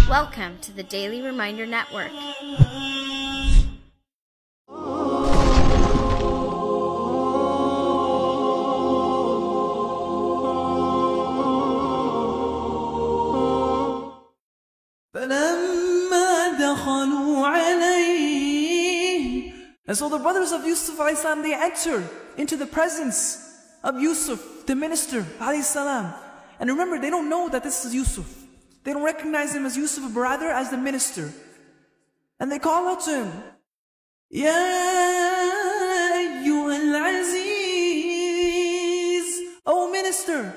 Welcome to the Daily Reminder Network. And so the brothers of Yusuf ﷺ, they enter into the presence of Yusuf, the minister ﷺ. And remember, they don't know that this is Yusuf. They don't recognize him as Yusuf, but rather as the minister. And they call out to him, Ya ayyuhal aziz, O minister,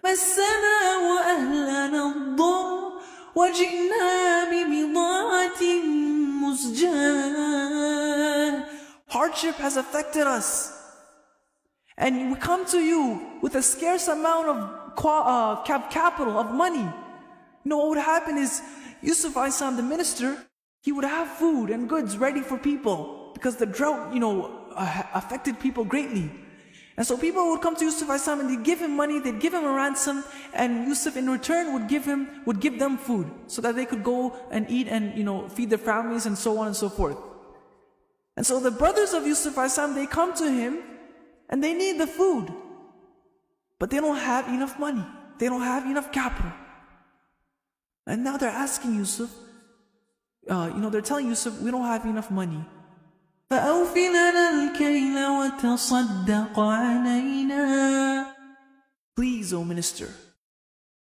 massana wa ahlana ad-dar, wa ji'na bi bida'atin musjah. Hardship has affected us, and we come to you with a scarce amount of capital, of money. You know what would happen is, Yusuf ﷺ, the minister, he would have food and goods ready for people, because the drought, affected people greatly. And so people would come to Yusuf ﷺ and they'd give him money, they'd give him a ransom, and Yusuf in return would give them food, so that they could go and eat and, feed their families and so on and so forth. And so the brothers of Yusuf ﷺ, they come to him and they need the food, but they don't have enough money, they don't have enough capital. And now they're asking Yusuf, they're telling Yusuf, we don't have enough money. فَأَوْفِ لَنَا الْكَيْلَ وَتَصَدَّقْ عَلَيْنَا. Please, O minister,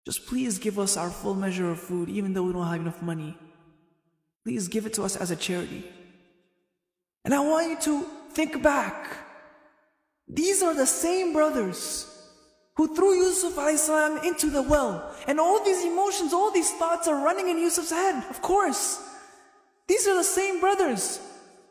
just please give us our full measure of food, even though we don't have enough money. Please give it to us as a charity. And I want you to think back. These are the same brothers who threw Yusuf ﷺ into the well. And all these emotions, all these thoughts are running in Yusuf's head, of course. These are the same brothers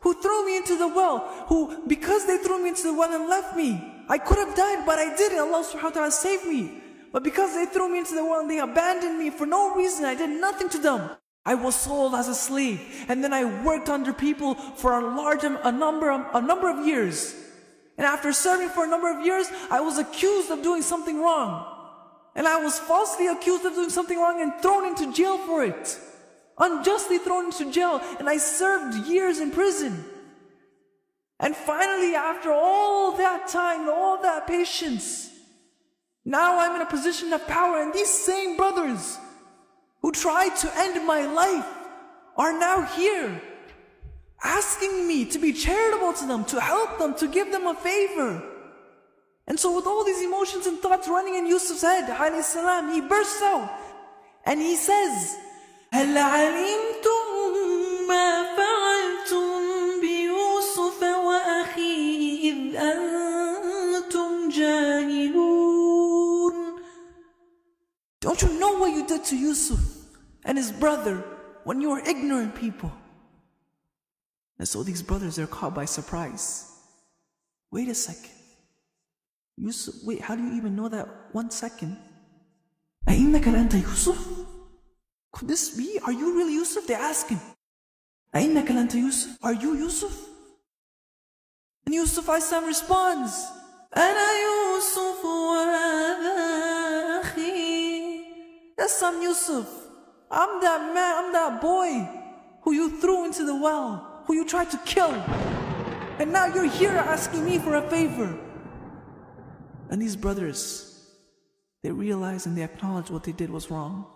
who threw me into the well, who, because they threw me into the well and left me, I could have died, but I didn't. Allah subhanahu wa ta'ala saved me. But because they threw me into the well and they abandoned me for no reason, I did nothing to them. I was sold as a slave, and then I worked under people for a number of years. And after serving for a number of years, I was accused of doing something wrong. And I was falsely accused of doing something wrong and thrown into jail for it. Unjustly thrown into jail, and I served years in prison. And finally, after all that time, all that patience, now I'm in a position of power, and these same brothers who tried to end my life are now here, asking me to be charitable to them, to help them, to give them a favor. And so with all these emotions and thoughts running in Yusuf's head, alayhi salam, he bursts out and he says, هَلْ عَلِمْتُمْ مَا فَعَلْتُمْ بِيُوسُفَ وَأَخِيهِ إِذْ أَنْتُمْ جَاهِلُونَ. Don't you know what you did to Yusuf and his brother when you were ignorant people? And so these brothers are caught by surprise. Wait a second. Yusuf, wait, how do you even know that 1 second? أَإِنَّكَ لَأَنْتَ يُوسُف? Could this be? Are you really Yusuf? They ask him. أَإِنَّكَ لَأَنْتَ يُوسُف? Are you Yusuf? And Yusuf ﷺ responds, أَنَا يُوسُف وَهَذَا أَخِي. Yes, I'm Yusuf. I'm that man, I'm that boy who you threw into the well, who you tried to kill. And now you're here asking me for a favor. And these brothers, they realize and they acknowledge what they did was wrong.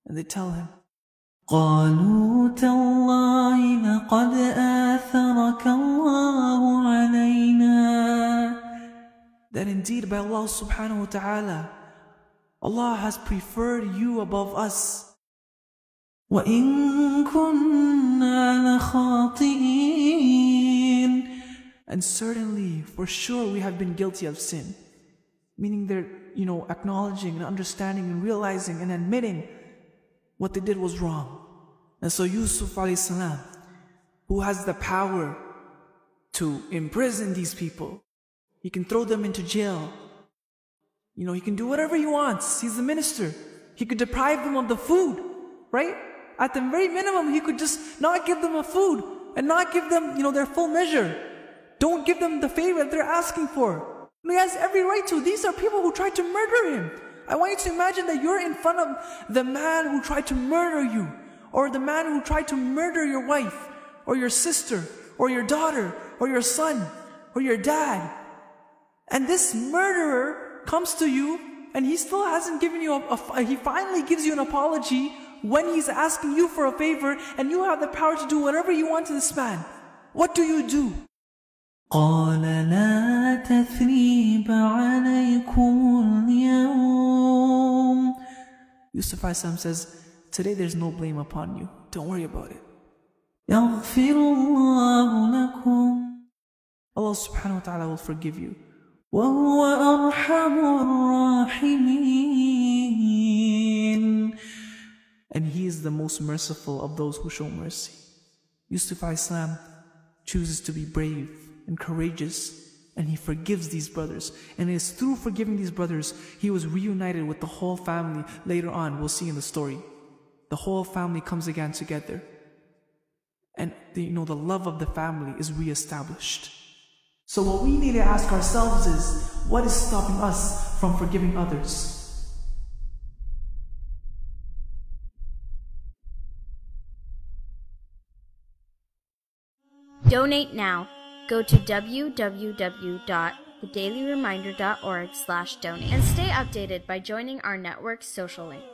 And they tell him, قَالُوا تَاللَّهِ لَقَدْ آثَرَكَ اللَّهُ عَلَيْنَا. That indeed by Allah subhanahu wa ta'ala, Allah has preferred you above us. وَإِن كُنَّا لَخَاطِئِينَ. And certainly, for sure, we have been guilty of sin. Meaning they're, acknowledging and understanding and realizing and admitting what they did was wrong. And so Yusuf alayhi salam, who has the power to imprison these people, he can throw them into jail. He can do whatever he wants. He's the minister. He could deprive them of the food, right? At the very minimum, he could just not give them a food and not give them, their full measure. Don't give them the favor that they're asking for. He has every right to. These are people who tried to murder him. I want you to imagine that you're in front of the man who tried to murder you, or the man who tried to murder your wife, or your sister, or your daughter, or your son, or your dad. And this murderer comes to you, and he still hasn't given you he finally gives you an apology when he's asking you for a favor, and you have the power to do whatever you want to this man. What do you do? قال لا تثريب عليكم اليوم. Yusuf says, today there's no blame upon you. Don't worry about it. يغفر الله لكم. Allah subhanahu wa ta'ala will forgive you. وهو أرحم الراحمين. And He is the most merciful of those who show mercy. Yusuf chooses to be brave and courageous, and he forgives these brothers. And it is through forgiving these brothers, he was reunited with the whole family. Later on, we'll see in the story. The whole family comes again together. And the love of the family is reestablished. So what we need to ask ourselves is, what is stopping us from forgiving others? Donate now. Go to www.thedailyreminder.org/donate and stay updated by joining our network's social links.